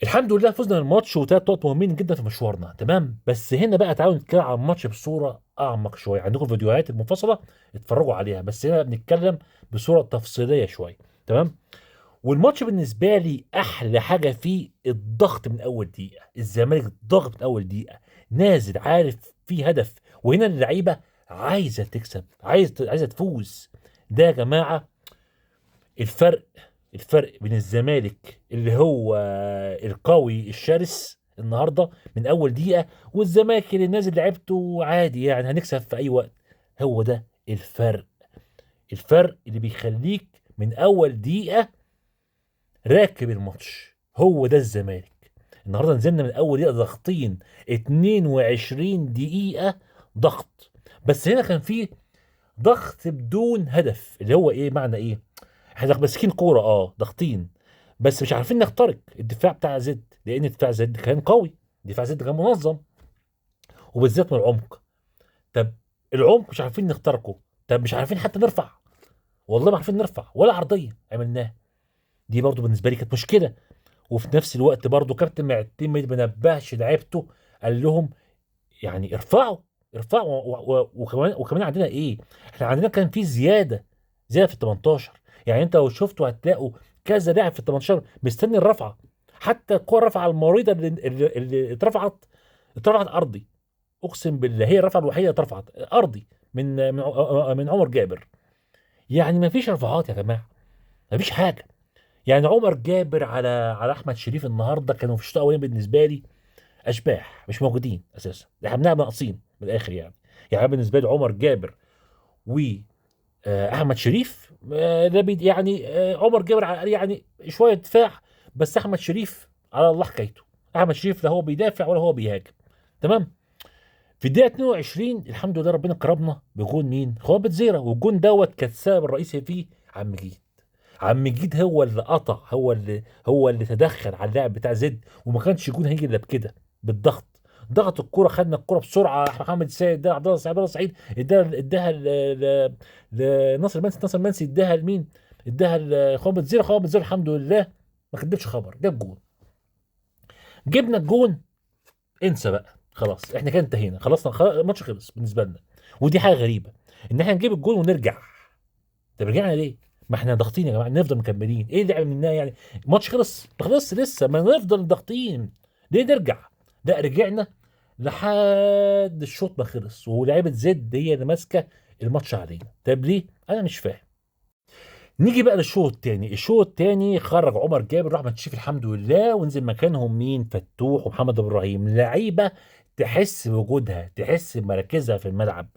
الحمد لله فزنا الماتش وثلاث نقط مهمين جدا في مشوارنا، تمام. بس هنا بقى تعالوا نتكلم عن الماتش بصوره اعمق شويه. عندكم فيديوهات المنفصله اتفرجوا عليها، بس هنا بنتكلم بصوره تفصيليه شويه، تمام. والماتش بالنسبه لي احلى حاجه فيه الضغط من اول دقيقه. الزمالك ضغط من اول دقيقه، نازل عارف في هدف، وهنا اللعيبه عايزه تكسب، عايزه تفوز. ده يا جماعه الفرق. الفرق بين الزمالك اللي هو القوي الشرس النهارده من اول دقيقه، والزمالك اللي نازل لعبته عادي يعني هنكسب في اي وقت. هو ده الفرق. الفرق اللي بيخليك من اول دقيقه راكب الماتش. هو ده الزمالك. النهارده نزلنا من اول دقيقه ضاغطين 22 دقيقه ضغط. بس هنا كان في ضغط بدون هدف. اللي هو ايه معنى ايه؟ احنا ماسكين كوره، ضاغطين، بس مش عارفين نخترق الدفاع بتاع زد، لان دفاع زد كان قوي، دفاع زد كان منظم، وبالذات من العمق. طب العمق مش عارفين نخترقه، طب مش عارفين حتى نرفع. والله ما عارفين نرفع ولا عرضيه عملناها. دي برضو بالنسبه لي كانت مشكله. وفي نفس الوقت برضو كابتن معتمد ما نبهش لعيبته، قال لهم يعني ارفعوا، ارفعوا. وكمان عندنا ايه؟ احنا عندنا كان في زياده في ال 18. يعني انت لو شفتوا هتلاقوا كذا لاعب في ال 18 مستني الرفعه. حتى الكره الرفعه المريضه اللي اترفعت ارضي. اقسم بالله هي الرفعه الوحيده اللي اترفعت ارضي من عمر جابر. يعني ما فيش رفعات يا جماعه، ما فيش حاجه. يعني عمر جابر على احمد شريف النهارده كانوا في الشوط الاولاني بالنسبه لي اشباح مش موجودين اساسا. احنا بنلعب ناقصين من الاخر يعني. يعني بالنسبه لي عمر جابر واحمد شريف، ده يعني عمر جابر يعني شويه دفاع، بس احمد شريف على الله حكايته. احمد شريف لا هو بيدافع ولا هو بيهاجم، تمام. في الدقيقه 22 الحمد لله ربنا كرمنا بجون مين؟ خوابت زيرة. والجون دوت كان السبب الرئيسي فيه عم جيد. عم جيد هو اللي قطع، هو اللي تدخل على اللاعب بتاع زد، وما كانش يكون هيجي الا بكده، بالضغط. ضغط الكرة، خدنا الكرة بسرعة. محمد السيد اداها عبد الله سعيد اداها لناصر منسي. ناصر منسي اداها لمين؟ اداها لخالد زيرو. خالد زيرو الحمد لله ما كدبش خبر، جاب جون. جبنا الجون، انسى بقى، خلاص احنا كده انتهينا، خلاص الماتش خلص بالنسبة لنا. ودي حاجة غريبة ان احنا نجيب الجون ونرجع. طب رجعنا ليه؟ ما احنا ضاغطين يا جماعه، نفضل مكملين. ايه اللي عملناه يعني؟ الماتش خلص؟ ما خلصش لسه، ما نفضل ضاغطين. ليه نرجع؟ لا رجعنا لحد الشوط ما خلص، ولاعيبه زد هي اللي ماسكه الماتش علينا. طب ليه؟ انا مش فاهم. نيجي بقى للشوط الثاني. الشوط الثاني خرج عمر جابر واحمد شريف الحمد لله، ونزل مكانهم مين؟ فتوح ومحمد ابراهيم. لعيبه تحس بوجودها، تحس بمراكزها في الملعب.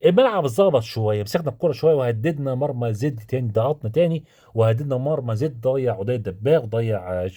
الملعب اتظبط شويه، مسكنا الكوره شويه وهددنا مرمى زد تاني، ضغطنا تاني وهددنا مرمى زد. ضيع عدي الدباغ، ضيع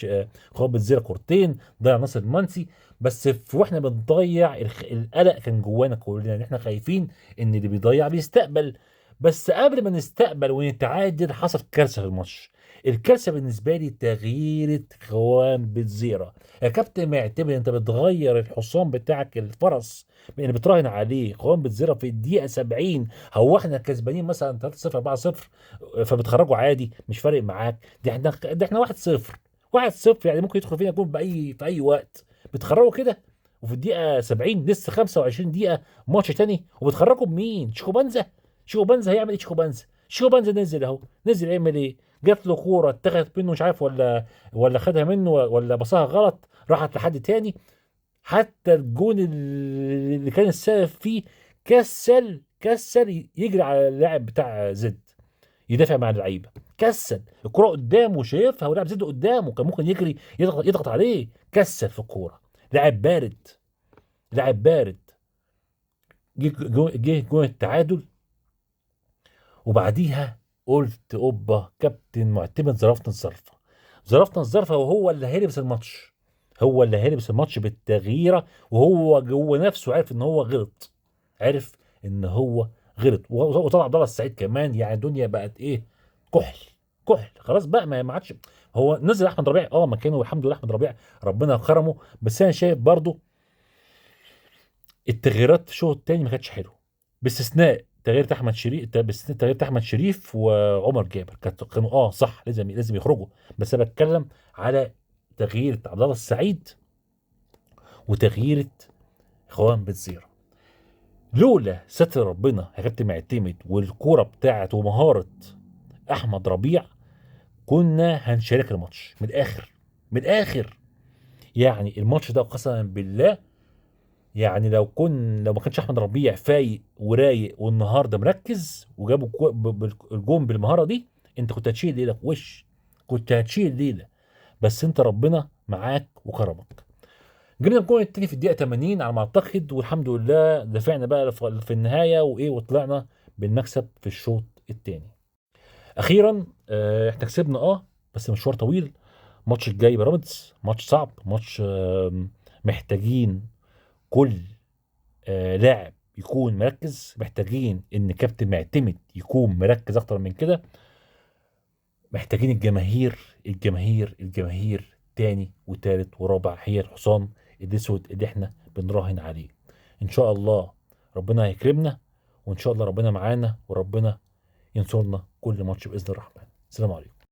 خالد زيرة كورتين، ضيع ناصر المنسي. بس واحنا بنضيع القلق كان جوانا كلنا ان احنا خايفين ان اللي بيضيع بيستقبل. بس قبل ما نستقبل ونتعادل حصل كارثه في الماتش. الكارثه بالنسبه لي تغيير خوان بتزيرة. يا كابتن معتبر انت بتغير الحصان بتاعك الفرس اللي بتراهن عليه خوان بتزيرة في الدقيقه 70؟ هو احنا كسبانين مثلا 3-0 4-0 فبتخرجوا عادي مش فارق معاك؟ ده احنا 1-0. 1-0 يعني ممكن يدخل فينا جول في اي وقت. بتخرجوا كده وفي الدقيقه 70 لسه 25 دقيقه ماتش تاني، وبتخرجوا بمين؟ شيكوبانزا. شيكوبانزا هيعمل ايه؟ شيكوبانزا نزل اهو. نزل يعمل ايه؟ جات له كوره اتخذت منه مش عارف، ولا خدها منه ولا بصاها غلط راحت لحد تاني. حتى الجون اللي كان السبب فيه كسل يجري على اللاعب بتاع زد يدافع مع اللعيبه. كسل الكرة قدامه شايفها، ولاعب زد قدامه كان ممكن يجري يضغط عليه. كسل في الكوره. لاعب بارد، لاعب بارد. جه جون التعادل، وبعديها قلت اوبا كابتن معتمد ظرفنا الظرفه وهو اللي هيلبس الماتش. هو اللي هيلبس الماتش بالتغييره، وهو جوه نفسه عارف ان هو غلط. عارف ان هو غلط. وطلع عبد الله السعيد كمان. يعني الدنيا بقت ايه؟ كحل. كحل خلاص بقى، ما عادش. هو نزل احمد ربيع مكانه، والحمد لله احمد ربيع ربنا كرمه. بس انا شايف برضو التغييرات في الشوط الثاني ما كانتش حلوه، باستثناء تغيير احمد شريف وعمر جابر. كانوا صح، لازم يخرجوا. بس انا بتكلم على تغيير عبد الله السعيد وتغيير خوان بنزيرة. لولا ستر ربنا يا كابتن معتمد والكوره بتاعت ومهاره احمد ربيع كنا هنشارك الماتش من الاخر، من الاخر. يعني الماتش ده قسما بالله، يعني لو ما كانش احمد ربيع فايق ورايق والنهارده مركز وجابوا الجون بالمهاره دي، انت كنت هتشيل ليله وش، كنت هتشيل ليله. بس انت ربنا معاك وكرمك. جبنا الجون التاني في الدقيقه 80 على ما اعتقد، والحمد لله دفعنا بقى في النهايه وايه، وطلعنا بالمكسب في الشوط الثاني. اخيرا احنا كسبنا بس مشوار طويل. الماتش الجاي بيراميدز ماتش صعب، ماتش محتاجين كل لاعب يكون مركز، محتاجين ان كابتن معتمد يكون مركز اكتر من كده، محتاجين الجماهير الجماهير الجماهير تاني وتالت ورابع، هي الحصان الاسود اللي احنا بنراهن عليه. ان شاء الله ربنا هيكرمنا، وان شاء الله ربنا معانا، وربنا ينصرنا كل ماتش باذن الرحمن. السلام عليكم.